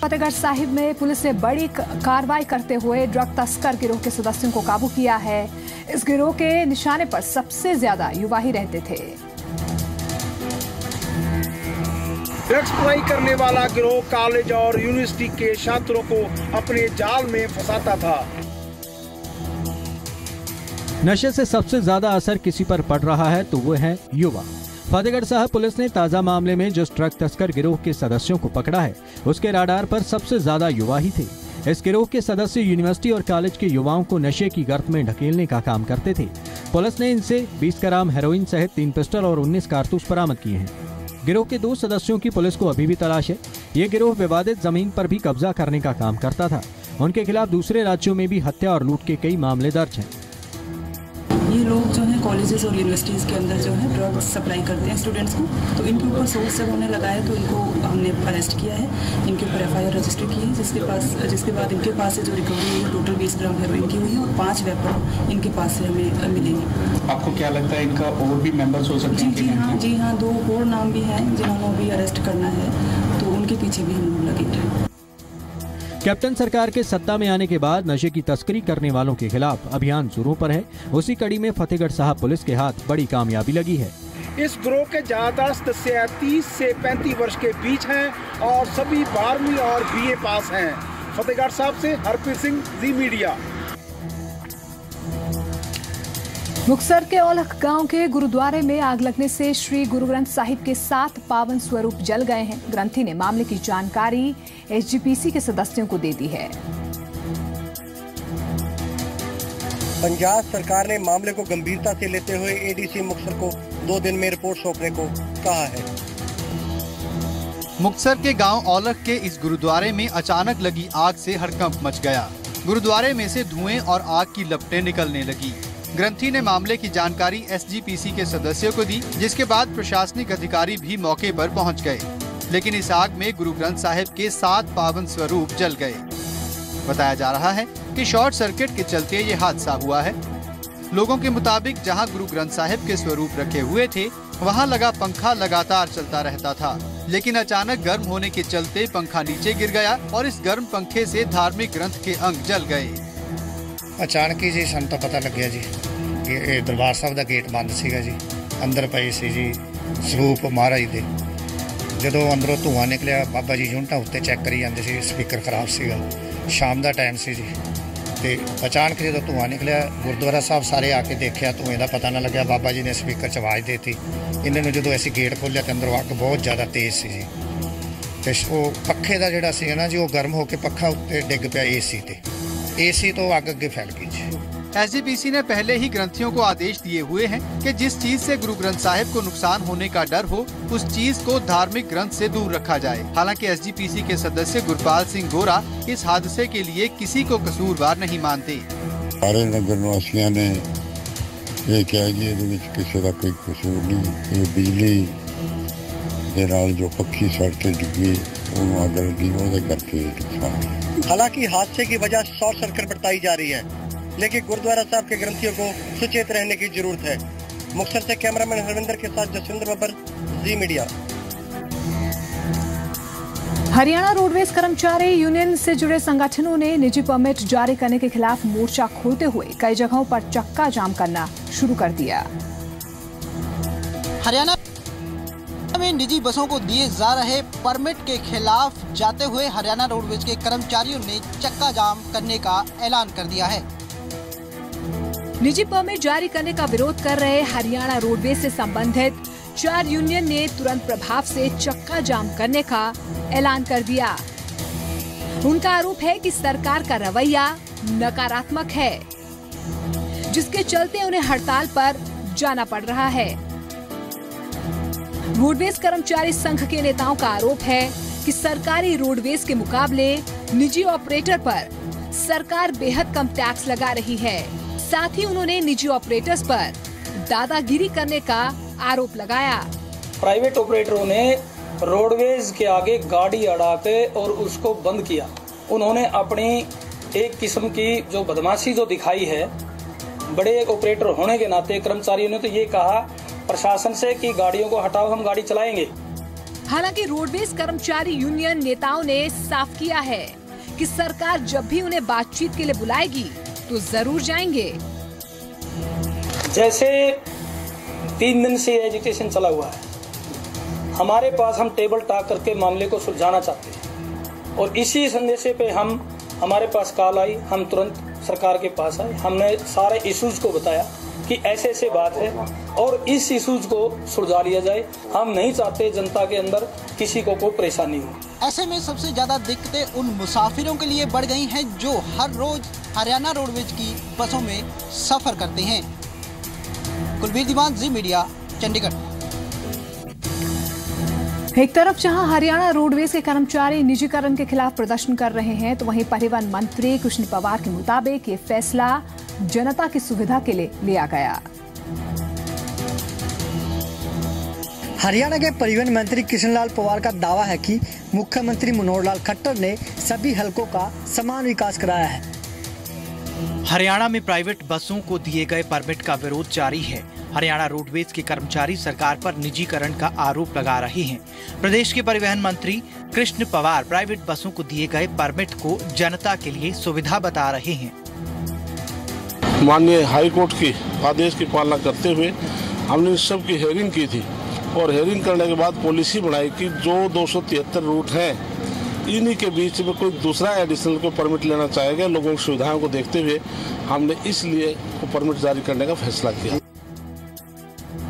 फतेहगढ़ साहिब में पुलिस ने बड़ी कार्रवाई करते हुए ड्रग तस्कर गिरोह के सदस्यों को काबू किया है। इस गिरोह के निशाने पर सबसे ज्यादा युवा ही रहते थे। ड्रग्स पढ़ाई करने वाला गिरोह कॉलेज और यूनिवर्सिटी के छात्रों को अपने जाल में फंसाता था। नशे से सबसे ज्यादा असर किसी पर पड़ रहा है तो वो है युवा। फतेहगढ़ साहब पुलिस ने ताजा मामले में जिस ट्रक तस्कर गिरोह के सदस्यों को पकड़ा है उसके राडार पर सबसे ज्यादा युवा ही थे। इस गिरोह के सदस्य यूनिवर्सिटी और कॉलेज के युवाओं को नशे की गर्त में ढकेलने का काम करते थे। पुलिस ने इनसे 20 ग्राम हेरोइन सहित 3 पिस्टल और 19 कारतूस बरामद किए हैं। गिरोह के 2 सदस्यों की पुलिस को अभी भी तलाश है। ये गिरोह विवादित जमीन पर भी कब्जा करने का काम करता था। उनके खिलाफ दूसरे राज्यों में भी हत्या और लूट के कई मामले दर्ज हैं। ये लोग जो है कॉलेजेस और यूनिवर्सिटीज़ के अंदर जो है ड्रग्स सप्लाई करते हैं स्टूडेंट्स को, तो इनके ऊपर सोर्स जब उन्हें लगाया तो इनको हमने अरेस्ट किया है। इनके ऊपर FIR रजिस्टर की है, जिसके बाद इनके पास से जो रिकवरी हुई टोटल 20 ग्राम हेरोइन की हुई है और 5 वेपन इनके पास से हमें मिलेंगे। आपको क्या लगता है इनका और भी मेंबर्स हो सकते हैं? जी हाँ 2 और नाम भी हैं जिन्होंने अभी अरेस्ट करना है, तो उनके पीछे भी हम लोग लगे हैं। कैप्टन सरकार के सत्ता में आने के बाद नशे की तस्करी करने वालों के खिलाफ अभियान जोरों पर है। उसी कड़ी में फतेहगढ़ साहब पुलिस के हाथ बड़ी कामयाबी लगी है। इस गिरोह के ज्यादा सदस्य 30 से 35 वर्ष के बीच हैं और सभी 12वीं और BA पास हैं। फतेहगढ़ साहब से हरप्रीत सिंह, जी मीडिया। मुक्तसर के औलख गांव के गुरुद्वारे में आग लगने से श्री गुरु ग्रंथ साहिब के 7 पावन स्वरूप जल गए हैं। ग्रंथी ने मामले की जानकारी SGPC के सदस्यों को दे दी है। पंजाब सरकार ने मामले को गंभीरता से लेते हुए ADC मुक्तसर को 2 दिन में रिपोर्ट सौंपने को कहा है। मुक्तसर के गांव औलख के इस गुरुद्वारे में अचानक लगी आग से हड़कंप मच गया। गुरुद्वारे में से धुएं और आग की लपटें निकलने लगी। ग्रंथी ने मामले की जानकारी SGPC के सदस्यों को दी, जिसके बाद प्रशासनिक अधिकारी भी मौके पर पहुंच गए। लेकिन इस आग में गुरु ग्रंथ साहिब के 7 पावन स्वरूप जल गए। बताया जा रहा है कि शॉर्ट सर्किट के चलते ये हादसा हुआ है। लोगों के मुताबिक जहां गुरु ग्रंथ साहिब के स्वरूप रखे हुए थे वहां लगा पंखा लगातार चलता रहता था, लेकिन अचानक गर्म होने के चलते पंखा नीचे गिर गया और इस गर्म पंखे से धार्मिक ग्रंथ के अंग जल गए। अचानक ही जी ਸਾਨੂੰ ਤਾਂ ਪਤਾ ਲੱਗਿਆ ਜੀ ਇਹ ਦਰਬਾਰ ਸਾਹਿਬ ਦਾ ਗੇਟ ਬੰਦ ਸੀਗਾ ਜੀ, ਅੰਦਰ ਪਏ ਸੀ ਜੀ ਸਰੂਪ ਮਹਾਰਾਜ ਦੇ। ਜਦੋਂ ਅੰਦਰੋਂ ਧੂਆਂ ਨਿਕਲਿਆ ਬਾਬਾ ਜੀ ਯੂਨਿਟਾਂ ਉੱਤੇ ਚੈੱਕ ਕਰੀ ਜਾਂਦੇ ਸੀ, ਸਪੀਕਰ ਖਰਾਬ ਸੀਗਾ। ਸ਼ਾਮ ਦਾ ਟਾਈਮ ਸੀ ਜੀ ਤੇ ਅਚਾਨਕ ਜਦੋਂ ਧੂਆਂ ਨਿਕਲਿਆ ਗੁਰਦੁਆਰਾ ਸਾਹਿਬ ਸਾਰੇ ਆ ਕੇ ਦੇਖਿਆ, ਧੂਏ ਦਾ ਪਤਾ ਨਾ ਲੱਗਿਆ। ਬਾਬਾ ਜੀ ਨੇ ਸਪੀਕਰ 'ਚ ਆਵਾਜ਼ ਦੇਤੀ। ਇਹਨਾਂ ਨੂੰ ਜਦੋਂ ਅਸੀਂ ਗੇਟ ਖੋਲ੍ਹਿਆ ਤਾਂ ਅੰਦਰੋਂ ਅੱਗ ਬਹੁਤ ਜ਼ਿਆਦਾ ਤੇਜ਼ ਸੀ ਜੀ ਤੇ ਉਹ ਪੱਖੇ ਦਾ ਜਿਹੜਾ ਸੀ ਨਾ ਜੀ ਉਹ ਗਰਮ ਹੋ ਕੇ ਪੱਖਾ ਉੱਤੇ ਡਿੱਗ ਪਿਆ AC तो आग अगे फैल गई। SGPC ने पहले ही ग्रंथियों को आदेश दिए हुए हैं कि जिस चीज से गुरु ग्रंथ साहिब को नुकसान होने का डर हो उस चीज को धार्मिक ग्रंथ से दूर रखा जाए। हालांकि SGPC के सदस्य गुरपाल सिंह गोरा इस हादसे के लिए किसी को कसूरवार नहीं मानते। सारे नगर निवासियों ने ये कहा कि किसी का कोई कसूर नहीं। ये बिजली के नाल जो पक्षी सड़क से डिगी आग लगी वो करके नुकसान। हालांकि हादसे की वजह शॉर्ट सर्किट बताई जा रही है, लेकिन गुरुद्वारा साहब के ग्रंथियों को सचेत रहने की जरूरत है। मुक्तसर से कैमरामैन हरविंदर के साथ जसविंदर बब्बर, जी मीडिया। हरियाणा रोडवेज कर्मचारी यूनियन से जुड़े संगठनों ने निजी परमिट जारी करने के खिलाफ मोर्चा खोलते हुए कई जगहों पर चक्का जाम करना शुरू कर दिया। हरियाणा में निजी बसों को दिए जा रहे परमिट के खिलाफ जाते हुए हरियाणा रोडवेज के कर्मचारियों ने चक्का जाम करने का ऐलान कर दिया है। निजी परमिट जारी करने का विरोध कर रहे हरियाणा रोडवेज से संबंधित 4 यूनियन ने तुरंत प्रभाव से चक्का जाम करने का ऐलान कर दिया। उनका आरोप है कि सरकार का रवैया नकारात्मक है, जिसके चलते उन्हें हड़ताल पर जाना पड़ रहा है। रोडवेज कर्मचारी संघ के नेताओं का आरोप है कि सरकारी रोडवेज के मुकाबले निजी ऑपरेटर पर सरकार बेहद कम टैक्स लगा रही है। साथ ही उन्होंने निजी ऑपरेटर्स पर दादागिरी करने का आरोप लगाया। प्राइवेट ऑपरेटरों ने रोडवेज के आगे गाड़ी अड़ा के और उसको बंद किया। उन्होंने अपनी एक किस्म की जो बदमाशी जो दिखाई है, बड़े ऑपरेटर होने के नाते कर्मचारियों ने तो ये कहा प्रशासन से कि गाड़ियों को हटाओ, हम गाड़ी चलाएंगे। हालांकि रोडवेज कर्मचारी यूनियन नेताओं ने साफ किया है कि सरकार जब भी उन्हें बातचीत के लिए बुलाएगी तो जरूर जाएंगे। जैसे 3 दिन से एजुकेशन चला हुआ है, हमारे पास हम टेबल टॉक करके मामले को सुलझाना चाहते हैं और इसी संदेश पे हमारे पास कॉल आई, हम तुरंत सरकार के पास आए। हमने सारे इश्यूज को बताया कि ऐसे ऐसे बात है और इस इश्यूज को सुलझा लिया जाए। हम नहीं चाहते जनता के अंदर किसी को कोई परेशानी हो। ऐसे में सबसे ज्यादा दिक्कतें उन मुसाफिरों के लिए बढ़ गई हैं जो हर रोज हरियाणा रोडवेज की बसों में सफर करते हैं। कुलबीर दीवान, जी मीडिया, चंडीगढ़। एक तरफ जहां हरियाणा रोडवेज के कर्मचारी निजीकरण के खिलाफ प्रदर्शन कर रहे हैं, तो वहीं परिवहन मंत्री कृष्ण पवार के मुताबिक ये फैसला जनता की सुविधा के लिए लिया गया। हरियाणा के परिवहन मंत्री कृष्णलाल पवार का दावा है कि मुख्यमंत्री मनोहर लाल खट्टर ने सभी हलकों का समान विकास कराया है। हरियाणा में प्राइवेट बसों को दिए गए परमिट का विरोध जारी है। हरियाणा रोडवेज के कर्मचारी सरकार पर निजीकरण का आरोप लगा रहे हैं। प्रदेश के परिवहन मंत्री कृष्ण पवार प्राइवेट बसों को दिए गए परमिट को जनता के लिए सुविधा बता रहे हैं। माननीय हाईकोर्ट के आदेश की पालना करते हुए हमने इस सब की हेयरिंग की थी और हेयरिंग करने के बाद पॉलिसी बनाई कि जो 273 रूट हैं इन्हीं के बीच में कोई दूसरा एडिशनल को परमिट लेना चाहेगा, लोगों की सुविधाओं को देखते हुए हमने इसलिए परमिट जारी करने का फैसला किया।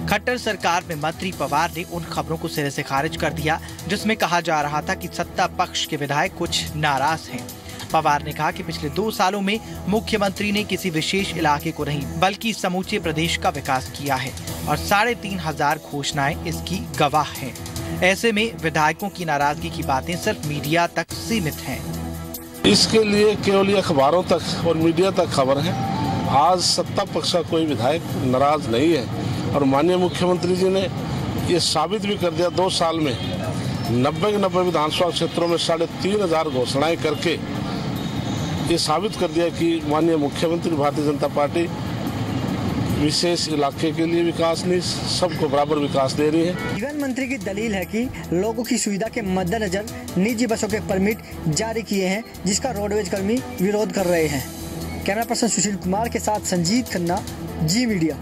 खट्टर सरकार में मंत्री पवार ने उन खबरों को सिरे से खारिज कर दिया जिसमें कहा जा रहा था कि सत्ता पक्ष के विधायक कुछ नाराज हैं। पवार ने कहा कि पिछले 2 सालों में मुख्यमंत्री ने किसी विशेष इलाके को नहीं बल्कि समूचे प्रदेश का विकास किया है और 3,500 घोषणाएं इसकी गवाह हैं। ऐसे में विधायकों की नाराजगी की बातें सिर्फ मीडिया तक सीमित हैं। इसके लिए केवल अखबारों तक और मीडिया तक खबर है। आज सत्ता पक्ष का कोई विधायक नाराज नहीं है और माननीय मुख्यमंत्री जी ने ये साबित भी कर दिया। 2 साल में 90 के 90 विधानसभा क्षेत्रों में 3,500 घोषणाएं करके ये साबित कर दिया कि माननीय मुख्यमंत्री भारतीय जनता पार्टी विशेष इलाके के लिए विकास नहीं, सबको बराबर विकास दे रही है। परिवहन मंत्री की दलील है कि लोगों की सुविधा के मद्देनजर निजी बसों के परमिट जारी किए हैं, जिसका रोडवेज कर्मी विरोध कर रहे हैं। कैमरा पर्सन सुशील कुमार के साथ संजीत खन्ना, जी मीडिया।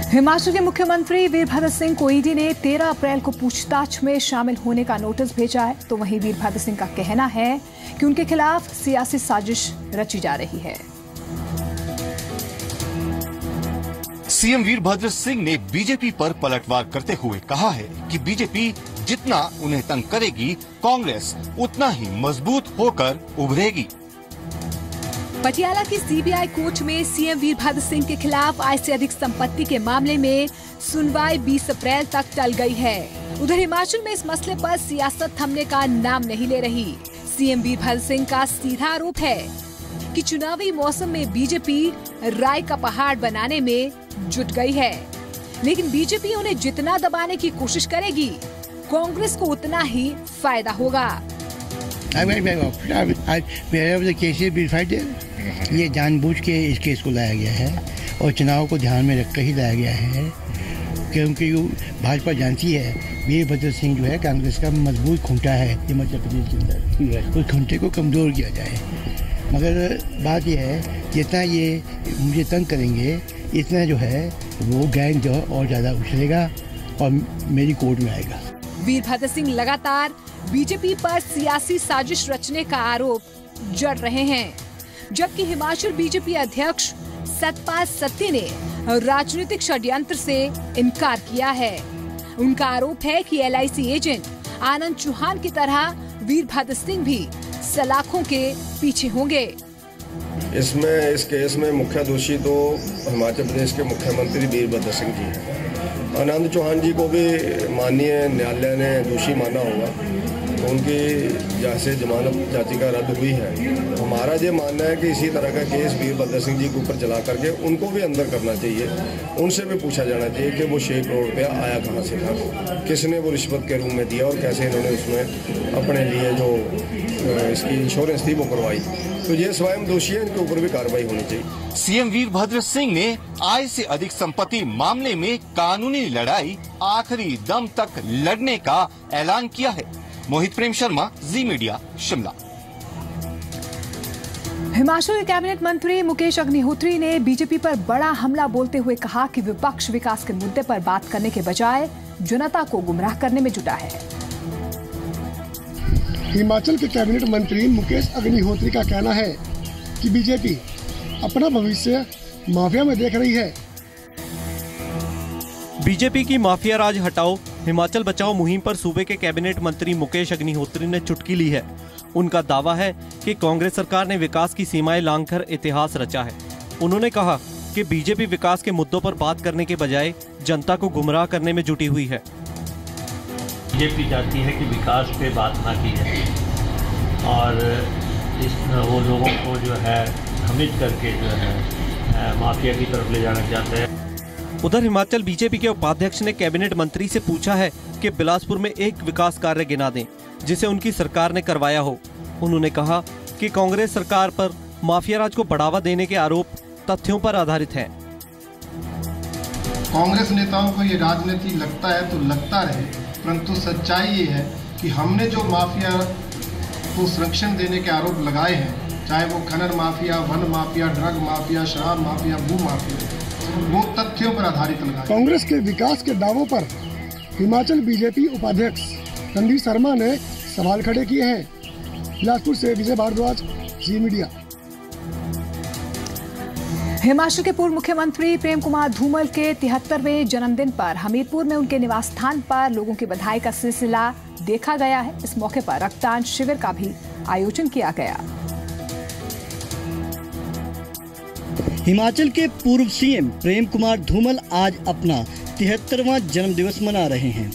हिमाचल के मुख्यमंत्री वीरभद्र सिंह को ईडी ने 13 अप्रैल को पूछताछ में शामिल होने का नोटिस भेजा है। तो वहीं वीरभद्र सिंह का कहना है कि उनके खिलाफ सियासी साजिश रची जा रही है। सीएम वीरभद्र सिंह ने बीजेपी पर पलटवार करते हुए कहा है कि बीजेपी जितना उन्हें तंग करेगी, कांग्रेस उतना ही मजबूत होकर उभरेगी। पटियाला की सीबीआई कोर्ट में सीएम वीरभद्र सिंह के खिलाफ आय से अधिक संपत्ति के मामले में सुनवाई 20 अप्रैल तक टल गई है। उधर हिमाचल में इस मसले पर सियासत थमने का नाम नहीं ले रही। सीएम वीरभद्र सिंह का सीधा आरोप है कि चुनावी मौसम में बीजेपी राय का पहाड़ बनाने में जुट गई है, लेकिन बीजेपी उन्हें जितना दबाने की कोशिश करेगी, कांग्रेस को उतना ही फायदा होगा। ये जानबूझ के इस केस को लाया गया है और चुनाव को ध्यान में रखकर ही लाया गया है, क्योंकि भाजपा जानती है वीरभद्र सिंह जो है कांग्रेस का मजबूत खूंटा है हिमाचल प्रदेश के अंदर, उस खूंटे को कमजोर किया जाए। मगर बात यह है जितना ये मुझे तंग करेंगे इतना जो है वो गैंग जो है और ज्यादा उछलेगा और मेरी कोर्ट में आएगा। वीरभद्र सिंह लगातार बीजेपी पर सियासी साजिश रचने का आरोप जड़ रहे हैं, जबकि हिमाचल बीजेपी अध्यक्ष सतपाल सत्ती ने राजनीतिक षड्यंत्र से इनकार किया है। उनका आरोप है कि LIC एजेंट आनंद चौहान की तरह वीरभद्र सिंह भी सलाखों के पीछे होंगे। इस केस में मुख्य दोषी तो हिमाचल प्रदेश के मुख्यमंत्री वीरभद्र सिंह जी हैं। आनंद चौहान जी को भी माननीय न्यायालय ने दोषी माना होगा तो उनकी जैसे जमानत याचिका रद्द हुई है, हमारा ये मानना है कि इसी तरह का केस वीरभद्र सिंह जी के ऊपर चला करके उनको भी अंदर करना चाहिए। उनसे भी पूछा जाना चाहिए कि वो 6 करोड़ रुपया आया कहाँ से था, किसने वो रिश्वत के रूप में दिया और कैसे इन्होंने उसमें अपने लिए जो इसकी इंश्योरेंस थी वो करवाई। तो ये स्वयं दोषी है, इनके ऊपर भी कार्रवाई होनी चाहिए। सीएम वीरभद्र सिंह ने आय से अधिक संपत्ति मामले में कानूनी लड़ाई आखिरी दम तक लड़ने का ऐलान किया है। मोहित प्रेम शर्मा, जी मीडिया, शिमला। हिमाचल के कैबिनेट मंत्री मुकेश अग्निहोत्री ने बीजेपी पर बड़ा हमला बोलते हुए कहा कि विपक्ष विकास के मुद्दे पर बात करने के बजाय जनता को गुमराह करने में जुटा है। हिमाचल के कैबिनेट मंत्री मुकेश अग्निहोत्री का कहना है कि बीजेपी अपना भविष्य माफिया में देख रही है। बीजेपी की माफिया राज हटाओ हिमाचल बचाओ मुहिम पर सूबे के कैबिनेट मंत्री मुकेश अग्निहोत्री ने चुटकी ली है। उनका दावा है कि कांग्रेस सरकार ने विकास की सीमाएं लांघकर इतिहास रचा है। उन्होंने कहा कि बीजेपी विकास के मुद्दों पर बात करने के बजाय जनता को गुमराह करने में जुटी हुई है। बीजेपी चाहती है कि विकास पे बात ना की जाए और वो लोगों को जो है भ्रमित करके जो है माफिया की तरफ ले जाना चाहते हैं। उधर हिमाचल बीजेपी के उपाध्यक्ष ने कैबिनेट मंत्री से पूछा है कि बिलासपुर में एक विकास कार्य गिना दें जिसे उनकी सरकार ने करवाया हो। उन्होंने कहा कि कांग्रेस सरकार पर माफिया राज को बढ़ावा देने के आरोप तथ्यों पर आधारित हैं। कांग्रेस नेताओं को ये राजनीति लगता है तो लगता रहे, परंतु सच्चाई ये है कि हमने जो माफिया को संरक्षण देने के आरोप लगाए हैं, चाहे वो खनन mafia, one mafia, drug mafia, शराब माफिया, भू माफिया, वो तथ्यों पर आधारित लगाए। कांग्रेस के विकास के दावों पर हिमाचल बीजेपी उपाध्यक्ष रणधीर शर्मा ने सवाल खड़े किए हैं। बिलासपुर से विजय भारद्वाज, जी मीडिया। हिमाचल के पूर्व मुख्यमंत्री प्रेम कुमार धूमल के 73वें जन्मदिन पर हमीरपुर में उनके निवास स्थान पर लोगों की बधाई का सिलसिला देखा गया है। इस मौके पर रक्तदान शिविर का भी आयोजन किया गया। हिमाचल के पूर्व सीएम प्रेम कुमार धूमल आज अपना 73वां जन्मदिवस मना रहे हैं।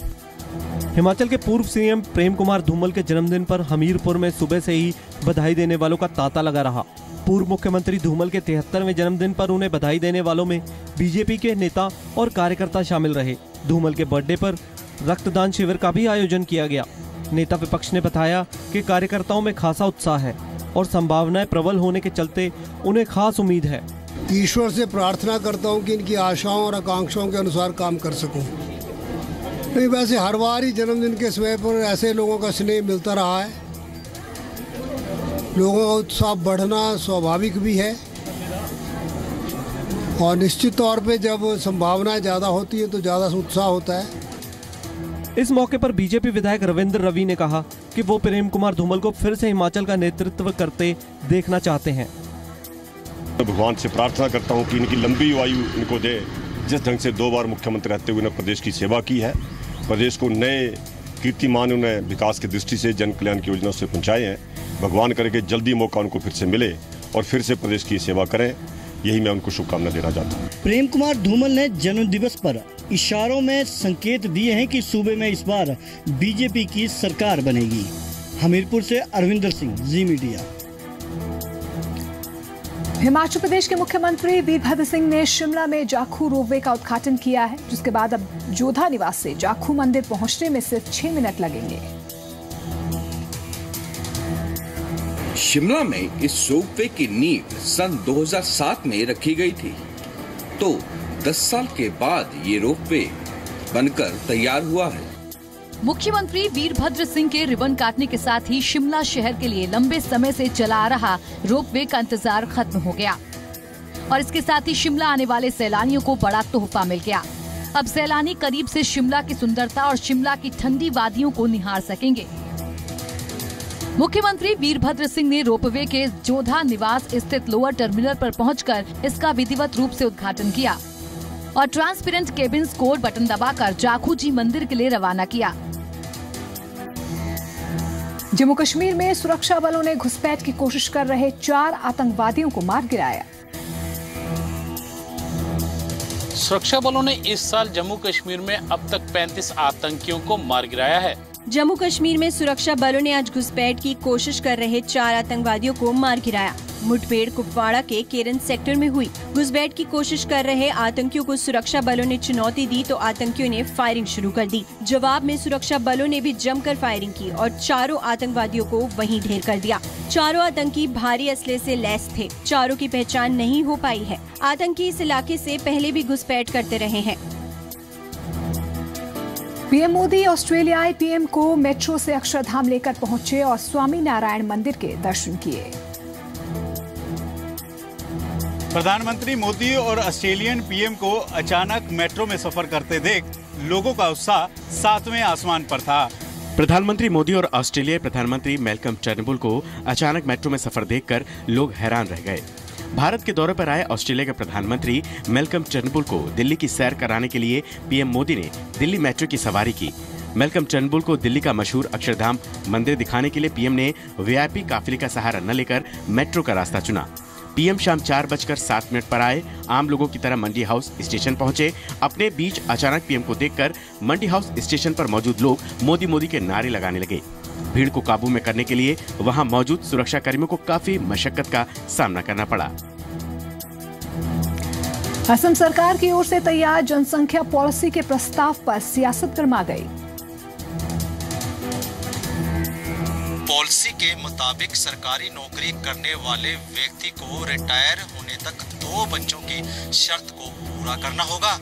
हिमाचल के पूर्व सीएम प्रेम कुमार धूमल के जन्मदिन पर हमीरपुर में सुबह से ही बधाई देने वालों का तांता लगा रहा। पूर्व मुख्यमंत्री धूमल के 73वें जन्मदिन पर उन्हें बधाई देने वालों में बीजेपी के नेता और कार्यकर्ता शामिल रहे। धूमल के बर्थडे पर रक्तदान शिविर का भी आयोजन किया गया। नेता विपक्ष ने बताया कि कार्यकर्ताओं में खासा उत्साह है और संभावनाएं प्रबल होने के चलते उन्हें खास उम्मीद है। ईश्वर से प्रार्थना करता हूं कि इनकी आशाओं और आकांक्षाओं के अनुसार काम कर सकूं। नहीं, वैसे हर बार ही जन्मदिन के समय पर ऐसे लोगों का स्नेह मिलता रहा है। लोगों का उत्साह बढ़ना स्वाभाविक भी है और निश्चित तौर पे जब संभावनाएं ज़्यादा होती है तो ज़्यादा उत्साह होता है। इस मौके पर बीजेपी विधायक रविंद्र रवि ने कहा कि वो प्रेम कुमार धूमल को फिर से हिमाचल का नेतृत्व करते देखना चाहते हैं। भगवान से प्रार्थना करता हूं कि इनकी लंबी आयु इनको दे। जिस ढंग से 2 बार मुख्यमंत्री रहते हुए प्रदेश की सेवा की है, प्रदेश को नए कीर्तिमान उन्हें विकास की दृष्टि से जन कल्याण की योजनाओं से पहुंचाए हैं। भगवान करे कि जल्दी मौका उनको फिर से मिले और फिर से प्रदेश की सेवा करें। यही मैं उनको शुभकामना देना चाहता हूँ। प्रेम कुमार धूमल ने जन्म दिवस पर इशारों में संकेत दिए हैं कि सूबे में इस बार बीजेपी की सरकार बनेगी। हमीरपुर से अरविंदर सिंह, जी मीडिया। हिमाचल प्रदेश के मुख्यमंत्री वीरभद्र सिंह ने शिमला में जाखू रोपवे का उद्घाटन किया है, जिसके बाद अब जोधा निवास से जाखू मंदिर पहुंचने में सिर्फ 6 मिनट लगेंगे। शिमला में इस रोपवे की नींव सन 2007 में रखी गई थी, तो 10 साल के बाद ये रोपवे बनकर तैयार हुआ है। मुख्यमंत्री वीरभद्र सिंह के रिबन काटने के साथ ही शिमला शहर के लिए लंबे समय से चला आ रहा रोपवे का इंतजार खत्म हो गया और इसके साथ ही शिमला आने वाले सैलानियों को बड़ा तोहफा मिल गया। अब सैलानी करीब से शिमला की सुंदरता और शिमला की ठंडी वादियों को निहार सकेंगे। मुख्यमंत्री वीरभद्र सिंह ने रोपवे के जोधा निवास स्थित लोअर टर्मिनल पर पहुंचकर इसका विधिवत रूप से उद्घाटन किया और ट्रांसपेरेंट केबिन्स कोड बटन दबाकर जाखू जी मंदिर के लिए रवाना किया। जम्मू कश्मीर में सुरक्षा बलों ने घुसपैठ की कोशिश कर रहे 4 आतंकवादियों को मार गिराया। सुरक्षा बलों ने इस साल जम्मू कश्मीर में अब तक 35 आतंकियों को मार गिराया है। जम्मू कश्मीर में सुरक्षा बलों ने आज घुसपैठ की कोशिश कर रहे 4 आतंकवादियों को मार गिराया। मुठभेड़ कुपवाड़ा के केरन सेक्टर में हुई। घुसपैठ की कोशिश कर रहे आतंकियों को सुरक्षा बलों ने चुनौती दी तो आतंकियों ने फायरिंग शुरू कर दी। जवाब में सुरक्षा बलों ने भी जमकर फायरिंग की और चारों आतंकवादियों को वहीं ढेर कर दिया। चारों आतंकी भारी असले से लैस थे। चारों की पहचान नहीं हो पाई है। आतंकी इस इलाके से पहले भी घुसपैठ करते रहे हैं। पीएम मोदी ऑस्ट्रेलियाई पीएम को मेट्रो से अक्षरधाम लेकर पहुंचे और स्वामी नारायण मंदिर के दर्शन किए। प्रधानमंत्री मोदी और ऑस्ट्रेलियन पीएम को अचानक मेट्रो में सफर करते देख लोगों का उत्साह 7वें आसमान पर था। प्रधानमंत्री मोदी और ऑस्ट्रेलियाई प्रधानमंत्री मैल्कम टर्नबुल को अचानक मेट्रो में सफर देखकर लोग हैरान रह गए। भारत के दौरे पर आए ऑस्ट्रेलिया के प्रधानमंत्री मैल्कम टर्नबुल को दिल्ली की सैर कराने के लिए पीएम मोदी ने दिल्ली मेट्रो की सवारी की। मैल्कम टर्नबुल को दिल्ली का मशहूर अक्षरधाम मंदिर दिखाने के लिए पीएम ने वीआईपी काफिले का सहारा न लेकर मेट्रो का रास्ता चुना। पीएम शाम 4:07 पर आए। आम लोगों की तरह मंडी हाउस स्टेशन पहुंचे। अपने बीच अचानक पीएम को देखकर मंडी हाउस स्टेशन पर मौजूद लोग मोदी मोदी के नारे लगाने लगे। भीड़ को काबू में करने के लिए वहां मौजूद सुरक्षा कर्मियों को काफी मशक्कत का सामना करना पड़ा। असम सरकार की ओर से तैयार जनसंख्या पॉलिसी के प्रस्ताव पर सियासत गर्मा गई। पॉलिसी के मुताबिक सरकारी नौकरी करने वाले व्यक्ति को रिटायर होने तक 2 बच्चों की शर्त को पूरा करना होगा।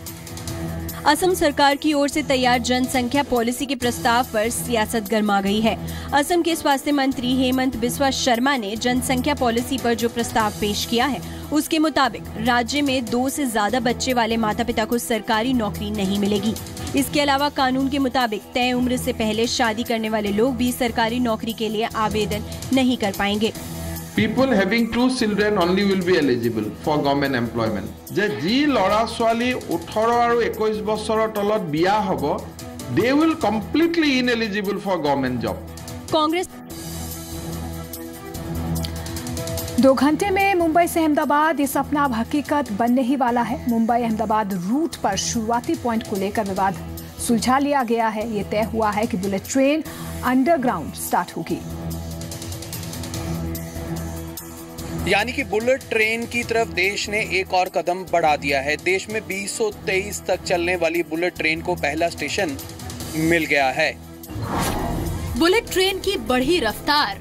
असम सरकार की ओर से तैयार जनसंख्या पॉलिसी के प्रस्ताव पर सियासत गर्मा गई है। असम के स्वास्थ्य मंत्री हेमंत बिस्वा शर्मा ने जनसंख्या पॉलिसी पर जो प्रस्ताव पेश किया है उसके मुताबिक राज्य में 2 से ज्यादा बच्चे वाले माता पिता को सरकारी नौकरी नहीं मिलेगी। इसके अलावा कानून के मुताबिक तय उम्र से पहले शादी करने वाले लोग भी सरकारी नौकरी के लिए आवेदन नहीं कर पाएंगे। People having 2 children only will be eligible for government employment. जे जी लड़ा छाली 18 और 21 बছৰৰ তলত বিয়া হ'ব, they will completely ineligible for government job. Congress 2 घंटे में मुंबई से अहमदाबाद ये सपना अब हकीकत बनने ही वाला है। मुंबई अहमदाबाद रूट पर शुरुआती पॉइंट को लेकर विवाद सुलझा लिया गया है। ये तय हुआ है कि बुलेट ट्रेन अंडरग्राउंड स्टार्ट होगी। यानी कि बुलेट ट्रेन की तरफ देश ने एक और कदम बढ़ा दिया है। देश में 2023 तक चलने वाली बुलेट ट्रेन को पहला स्टेशन मिल गया है। बुलेट ट्रेन की बढ़ी रफ्तार।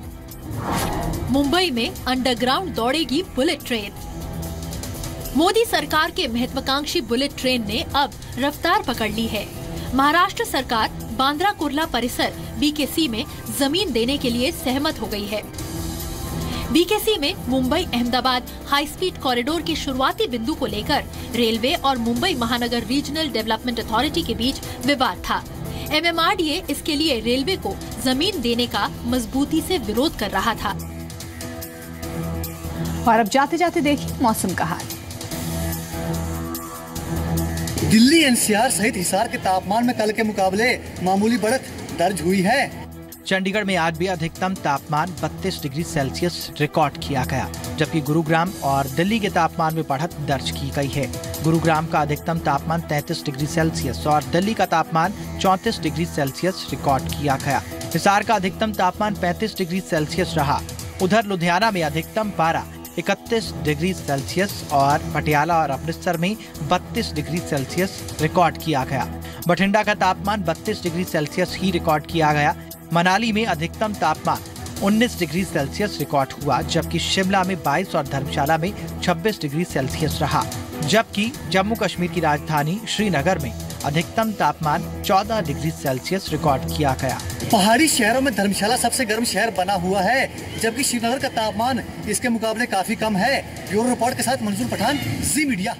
मुंबई में अंडरग्राउंड दौड़ेगी बुलेट ट्रेन। मोदी सरकार के महत्वाकांक्षी बुलेट ट्रेन ने अब रफ्तार पकड़ ली है। महाराष्ट्र सरकार बांद्रा कुर्ला परिसर बीकेसी में जमीन देने के लिए सहमत हो गई है। बीकेसी में Mumbai Ahmedabad high speed corridor के शुरुआती बिंदु को लेकर रेलवे और मुंबई महानगर रीजनल डेवलपमेंट अथॉरिटी के बीच विवाद था। एमएमआरडीए इसके लिए रेलवे को जमीन देने का मजबूती से विरोध कर रहा था। और अब जाते जाते देखिए मौसम का हाल। दिल्ली एनसीआर सहित हिसार के तापमान में कल के मुकाबले मामूली बढ़त दर्ज हुई है। चंडीगढ़ में आज भी अधिकतम तापमान 32 डिग्री सेल्सियस रिकॉर्ड किया गया, जबकि गुरुग्राम और दिल्ली के तापमान में बढ़त दर्ज की गई है। गुरुग्राम का अधिकतम तापमान 33 डिग्री सेल्सियस और दिल्ली का तापमान 34 डिग्री सेल्सियस रिकॉर्ड किया गया। हिसार का अधिकतम तापमान 35 डिग्री सेल्सियस रहा। उधर लुधियाना में अधिकतम पारा 31 डिग्री सेल्सियस और पटियाला और अमृतसर में 32 डिग्री सेल्सियस रिकॉर्ड किया गया। बठिंडा का तापमान 32 डिग्री सेल्सियस ही रिकॉर्ड किया गया। मनाली में अधिकतम तापमान 19 डिग्री सेल्सियस रिकॉर्ड हुआ, जबकि शिमला में 22 और धर्मशाला में 26 डिग्री सेल्सियस रहा। जबकि जम्मू कश्मीर की राजधानी श्रीनगर में अधिकतम तापमान 14 डिग्री सेल्सियस रिकॉर्ड किया गया। पहाड़ी शहरों में धर्मशाला सबसे गर्म शहर बना हुआ है, जबकि श्रीनगर का तापमान इसके मुकाबले काफी कम है। ब्यूरो रिपोर्ट के साथ मंजूर पठान, जी मीडिया।